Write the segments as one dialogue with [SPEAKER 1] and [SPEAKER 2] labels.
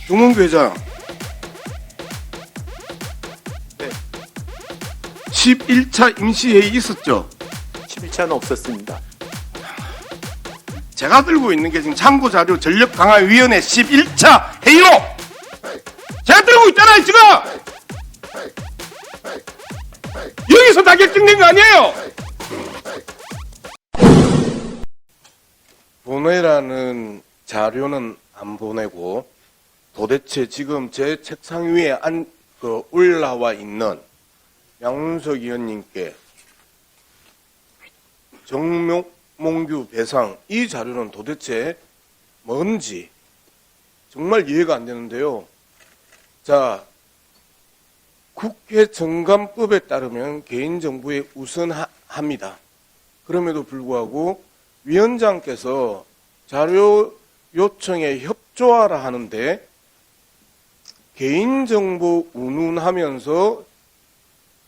[SPEAKER 1] 조문규 회장.
[SPEAKER 2] 네.
[SPEAKER 1] 11차 임시회의 있었죠?
[SPEAKER 2] 11차는 없었습니다.
[SPEAKER 1] 제가 들고 있는 게 지금 참고자료 전력강화위원회 11차 회의로 제가 들고 있잖아요 지금. 여기서 다 결정된 거 아니에요? 보내라는 자료는 안 보내고 도대체 지금 제 책상 위에 올라와 있는 양문석 의원님께 정몽규 배상 이 자료는 도대체 뭔지 정말 이해가 안 되는데요. 자, 국회 정관법에 따르면 개인정보에 우선합니다. 그럼에도 불구하고 위원장께서 자료 요청에 협조하라 하는데 개인정보 운운하면서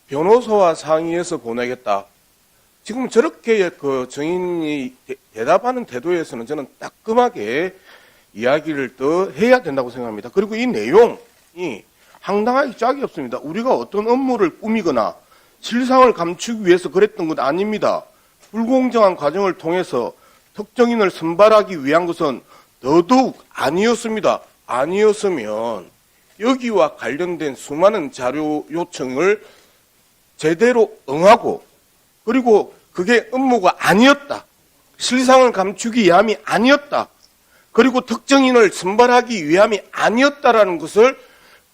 [SPEAKER 1] 변호사와 상의해서 보내겠다. 지금 저렇게 그 정인이 대답하는 태도에서는 저는 따끔하게 이야기를 더 해야 된다고 생각합니다. 그리고 이 내용이 황당하기 짝이 없습니다. 우리가 어떤 업무를 꾸미거나 실상을 감추기 위해서 그랬던 것 아닙니다. 불공정한 과정을 통해서 특정인을 선발하기 위한 것은 더더욱 아니었습니다. 아니었으면 여기와 관련된 수많은 자료 요청을 제대로 응하고 그리고 그게 업무가 아니었다. 실상을 감추기 위함이 아니었다. 그리고 특정인을 선발하기 위함이 아니었다라는 것을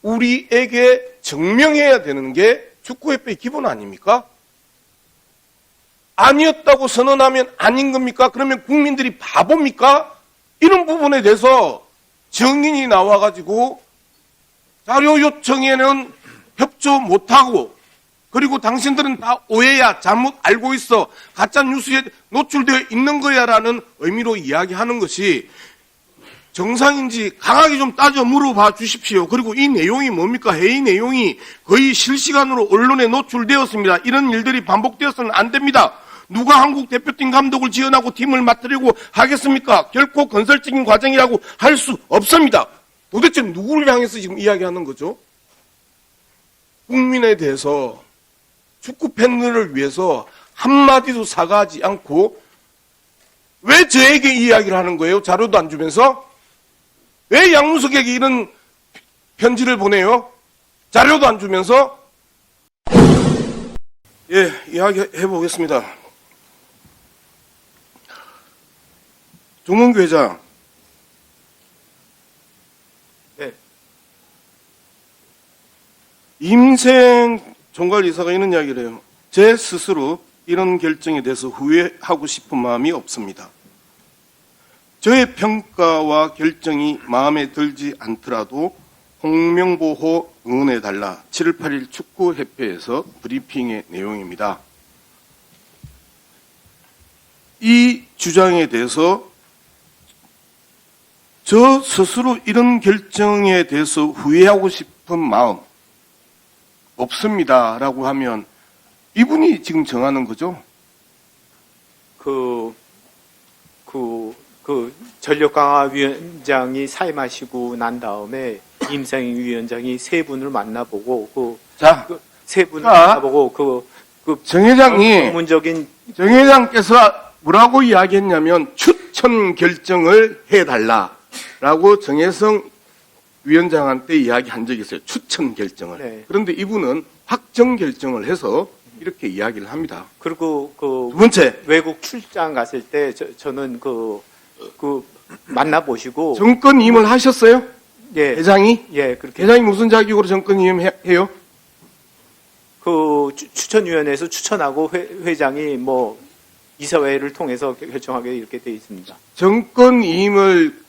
[SPEAKER 1] 우리에게 증명해야 되는 게 축구협회의 기본 아닙니까? 아니었다고 선언하면 아닌 겁니까? 그러면 국민들이 바보입니까? 이런 부분에 대해서 증인이 나와가지고 자료 요청에는 협조 못하고 그리고 당신들은 다 오해야 잘못 알고 있어 가짜 뉴스에 노출되어 있는 거야라는 의미로 이야기하는 것이 정상인지 강하게 좀 따져 물어봐 주십시오. 그리고 이 내용이 뭡니까? 회의 내용이 거의 실시간으로 언론에 노출되었습니다. 이런 일들이 반복되어서는 안 됩니다. 누가 한국 대표팀 감독을 지원하고 팀을 맡으려고 하겠습니까? 결코 건설적인 과정이라고 할 수 없습니다. 도대체 누구를 향해서 지금 이야기하는 거죠? 국민에 대해서 축구 팬들을 위해서 한마디도 사과하지 않고 왜 저에게 이야기를 하는 거예요? 자료도 안 주면서? 왜 양문석에게 이런 편지를 보내요? 자료도 안 주면서? 예, 이야기해 보겠습니다. 조문규 회장.
[SPEAKER 2] 네.
[SPEAKER 1] 임생 총괄이사가 이런 이야기를 해요. 제 스스로 이런 결정에 대해서 후회하고 싶은 마음이 없습니다. 저의 평가와 결정이 마음에 들지 않더라도 홍명보호 응원해달라 7월 8일 축구협회에서 브리핑의 내용입니다. 이 주장에 대해서 저 스스로 이런 결정에 대해서 후회하고 싶은 마음 없습니다라고 하면 이분이 지금 정하는 거죠?
[SPEAKER 2] 전력강화위원장이 사임하시고 난 다음에 임상희 위원장이 세 분을 만나보고 세 분을 만나보고
[SPEAKER 1] 정 회장이
[SPEAKER 2] 전문적인
[SPEAKER 1] 정 회장께서 뭐라고 이야기했냐면 추천 결정을 해달라라고 정혜성 위원장한테 이야기한 적이 있어요. 추천 결정을.
[SPEAKER 2] 네.
[SPEAKER 1] 그런데 이분은 확정 결정을 해서 이렇게 이야기를 합니다.
[SPEAKER 2] 그리고
[SPEAKER 1] 두 번째,
[SPEAKER 2] 외국 출장 갔을 때 저는 만나보시고
[SPEAKER 1] 정권 임을 하셨어요?
[SPEAKER 2] 예,
[SPEAKER 1] 회장이?
[SPEAKER 2] 예, 그렇게
[SPEAKER 1] 회장이 무슨 자격으로 정권 임해요?
[SPEAKER 2] 추천위원회에서 추천하고 회장이 뭐 이사회를 통해서 결정하게 이렇게 돼 있습니다.
[SPEAKER 1] 정권 임을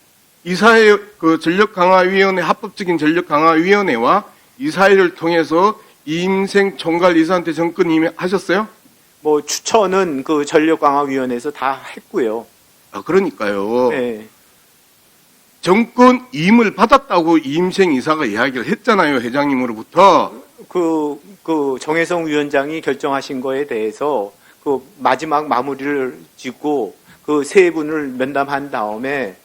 [SPEAKER 1] 이사회 전력강화위원회 합법적인 전력강화위원회와 이사회를 통해서 임생 총괄 이사한테 정권 임하셨어요?
[SPEAKER 2] 뭐 추천은 전력강화위원회에서 다 했고요.
[SPEAKER 1] 아, 그러니까요.
[SPEAKER 2] 네.
[SPEAKER 1] 정권 임을 받았다고 임생 이사가 이야기를 했잖아요, 회장님으로부터.
[SPEAKER 2] 정혜성 위원장이 결정하신 거에 대해서 마지막 마무리를 짓고 세 분을 면담한 다음에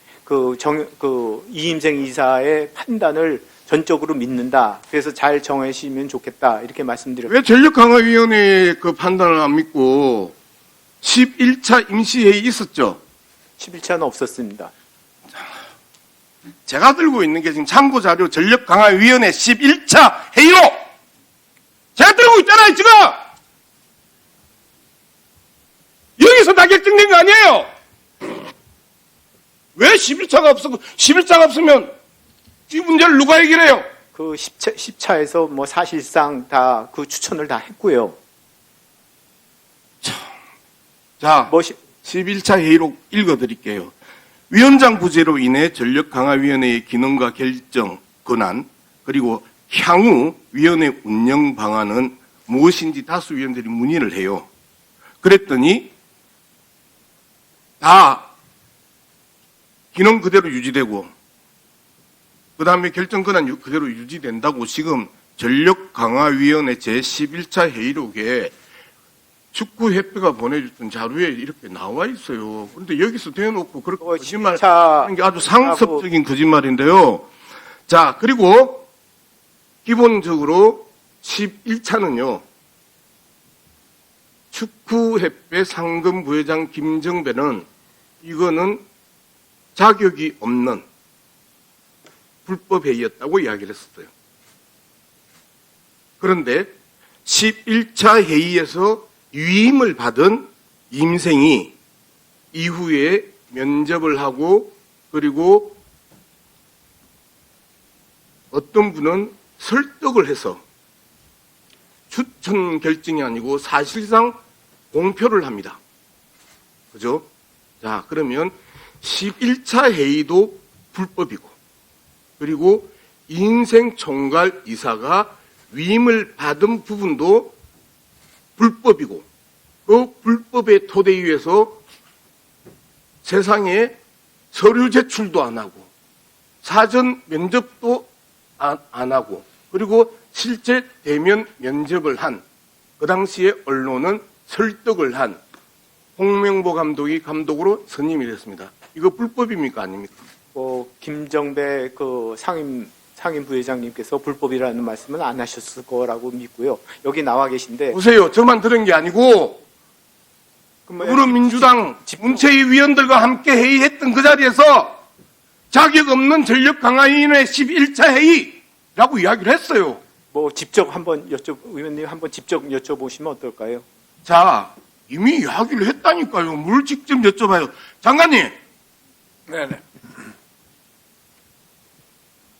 [SPEAKER 2] 이임생 이사의 판단을 전적으로 믿는다. 그래서 잘 정하시면 좋겠다. 이렇게 말씀드렸습니다.
[SPEAKER 1] 왜 전력강화위원회의 그 판단을 안 믿고 11차 임시회의 있었죠?
[SPEAKER 2] 11차는 없었습니다.
[SPEAKER 1] 제가 들고 있는 게 지금 참고자료 전력강화위원회 11차 회의로 제가 들고 있잖아요, 지금! 여기서 다 결정된 거 아니에요? 왜 11차가 없었고, 11차가 없으면 이 문제를 누가 해결해요?
[SPEAKER 2] 그 10차에서 뭐 사실상 다 그 추천을 다 했고요.
[SPEAKER 1] 자, 11차 회의록 읽어드릴게요. 위원장 부재로 인해 전력강화위원회의 기능과 결정, 권한, 그리고 향후 위원회 운영 방안은 무엇인지 다수 위원들이 문의를 해요. 그랬더니 다 기능 그대로 유지되고 그 다음에 결정 권한 그대로 유지된다고 지금 전력강화위원회 제11차 회의록에 축구협회가 보내줬던 자료에 이렇게 나와 있어요. 그런데 여기서 대놓고 그렇게 거짓말하는 게 아주 상습적인 거짓말인데요. 자, 그리고 기본적으로 11차는요. 축구협회 상금 부회장 김정배는 이거는 자격이 없는 불법회의였다고 이야기를 했었어요. 그런데 11차 회의에서 위임을 받은 임생이 이후에 면접을 하고 그리고 어떤 분은 설득을 해서 추천 결정이 아니고 사실상 공표를 합니다. 그죠? 자, 그러면 11차 회의도 불법이고 그리고 인생 총괄 이사가 위임을 받은 부분도 불법이고 그 불법의 토대 위에서 세상에 서류 제출도 안 하고 사전 면접도 안 하고 그리고 실제 대면 면접을 한 그 당시에 언론은 설득을 한 홍명보 감독이 감독으로 선임이 됐습니다. 이거 불법입니까 아닙니까?
[SPEAKER 2] 김정배 그 상임 부회장님께서 불법이라는 말씀은 안 하셨을 거라고 믿고요. 여기 나와 계신데
[SPEAKER 1] 보세요. 저만 들은 게 아니고 더불어민주당 문체위 위원들과 함께 회의했던 그 자리에서 자격 없는 전력강화위원회 11차 회의라고 이야기를 했어요.
[SPEAKER 2] 직접 한번 의원님 한번 직접 여쭤보시면 어떨까요?
[SPEAKER 1] 자, 이미 이야기를 했다니까요. 뭘 직접 여쭤봐요. 장관님.
[SPEAKER 3] 네네.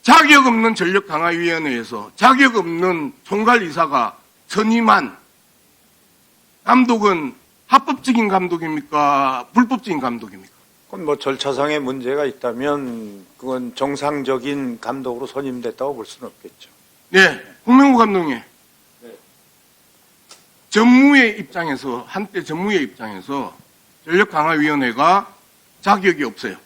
[SPEAKER 1] 자격 없는 전력강화위원회에서 자격 없는 총괄이사가 선임한 감독은 합법적인 감독입니까? 불법적인 감독입니까?
[SPEAKER 3] 그건 뭐 절차상의 문제가 있다면 그건 정상적인 감독으로 선임됐다고 볼 수는 없겠죠.
[SPEAKER 1] 네, 홍명보 감독님. 전무의 입장에서, 한때 전무의 입장에서 전력강화위원회가 자격이 없어요.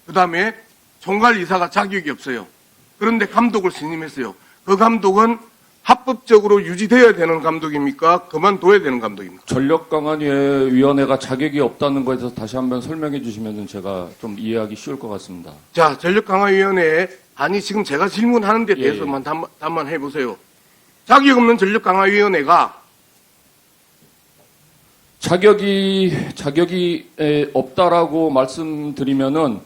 [SPEAKER 1] 그 다음에 총괄이사가 자격이 없어요. 그런데 감독을 선임했어요. 그 감독은 합법적으로 유지되어야 되는 감독입니까? 그만둬야 되는 감독입니까?
[SPEAKER 4] 전력강화위원회가 자격이 없다는 거에 대해서 다시 한번 설명해 주시면 제가 좀 이해하기 쉬울 것 같습니다.
[SPEAKER 1] 자, 전력강화위원회, 아니 지금 제가 질문하는 데 대해서만 답만해 보세요. 자격 없는 전력강화위원회가
[SPEAKER 4] 자격이 없다라고 말씀드리면은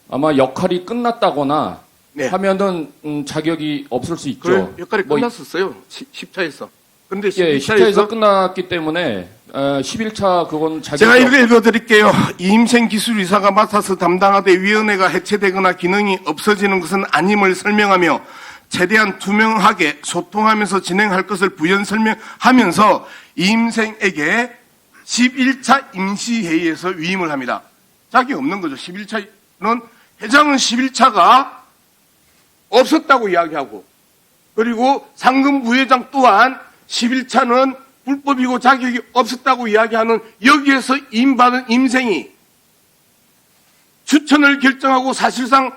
[SPEAKER 4] 아마 역할이 끝났다거나
[SPEAKER 1] 네.
[SPEAKER 4] 하면은 자격이 없을 수 있죠.
[SPEAKER 1] 그 역할이 끝났었어요. 10차에서. 근데
[SPEAKER 4] 예,
[SPEAKER 1] 11차에서
[SPEAKER 4] 10차에서 끝났기 때문에 11차 그건 자격이
[SPEAKER 1] 제가 읽어드릴게요. 이임생 기술이사가 맡아서 담당하되 위원회가 해체되거나 기능이 없어지는 것은 아님을 설명하며 최대한 투명하게 소통하면서 진행할 것을 부연 설명하면서 이임생에게 11차 임시회의에서 위임을 합니다. 자격이 없는 거죠. 11차는 회장은 11차가 없었다고 이야기하고 그리고 상금 부회장 또한 11차는 불법이고 자격이 없었다고 이야기하는 여기에서 임받은 임생이 추천을 결정하고 사실상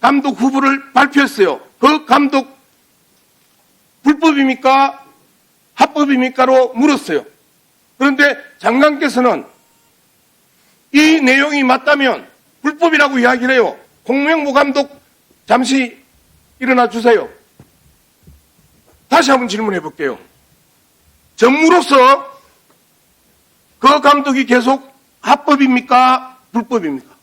[SPEAKER 1] 감독 후보를 발표했어요. 그 감독 불법입니까? 합법입니까?로 물었어요. 그런데 장관께서는 이 내용이 맞다면 불법이라고 이야기를 해요. 홍명보 감독 잠시 일어나 주세요. 다시 한번 질문해 볼게요. 전무로서 그 감독이 계속 합법입니까? 불법입니까?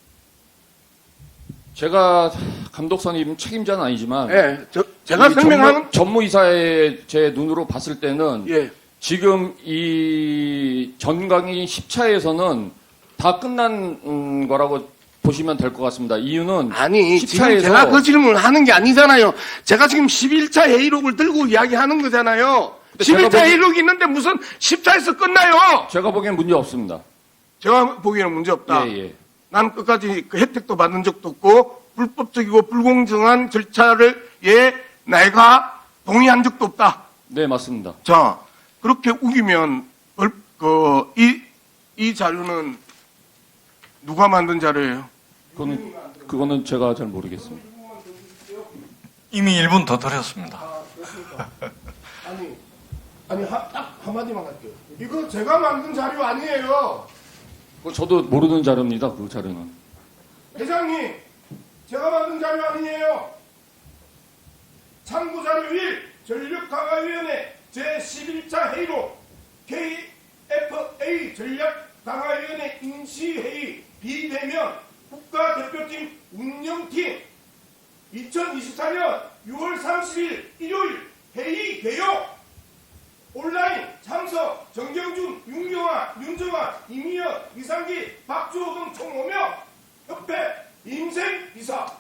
[SPEAKER 4] 제가 감독 선임 책임자는 아니지만
[SPEAKER 1] 예, 제가 설명하는
[SPEAKER 4] 전무이사의 제 눈으로 봤을 때는
[SPEAKER 1] 예.
[SPEAKER 4] 지금 이 전강이 10차에서는 다 끝난 거라고 보시면 될 것 같습니다. 이유는
[SPEAKER 1] 아니, 지금
[SPEAKER 4] 10차에서
[SPEAKER 1] 제가 그 질문을 하는 게 아니잖아요. 제가 지금 11차 회의록을 들고 이야기하는 거잖아요.
[SPEAKER 4] 근데 제가
[SPEAKER 1] 11차 회의록이 있는데 무슨 10차에서 끝나요?
[SPEAKER 4] 제가 보기엔 문제 없습니다.
[SPEAKER 1] 제가 보기에는 문제 없다.
[SPEAKER 4] 예, 예.
[SPEAKER 1] 나는 끝까지 그 혜택도 받은 적도 없고 불법적이고 불공정한 절차를 내가 동의한 적도 없다.
[SPEAKER 4] 네, 맞습니다.
[SPEAKER 1] 자, 그렇게 우기면 이 자료는 누가 만든 자료예요?
[SPEAKER 4] 그거는 제가 잘 모르겠습니다.
[SPEAKER 5] 이미 1분 더 드렸습니다.
[SPEAKER 1] 딱 한마디만 할게요. 이거 제가 만든 자료 아니에요.
[SPEAKER 4] 그거 저도 모르는 자료입니다. 그 자료는.
[SPEAKER 1] 회장님, 제가 만든 자료 아니에요. 참고 자료 1, 전력강화위원회 제11차 회의록 KFA 전략강화위원회 임시회의 비대면 국가대표팀 운영팀 2024년 6월 30일 일요일 회의 개요 온라인 참석 정경준, 윤경아, 윤정아, 이미연, 이상기, 박주호 등 총 5명 협회 임생 이사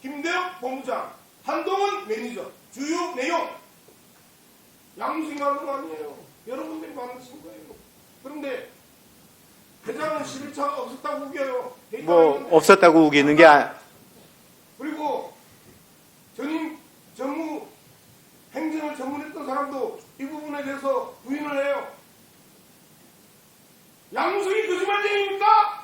[SPEAKER 1] 김대혁 본부장 한동훈 매니저 주요 내용 양수이 만든 거 아니에요. 여러분들이 만드신 거예요. 그런데 회장은 11차가 없었다고 우겨요.
[SPEAKER 2] 뭐 없었다고 우기는 게
[SPEAKER 1] 그리고 전무 행정을 전문했던 사람도 이 부분에 대해서 부인을 해요. 양수이 거짓말쟁이입니까?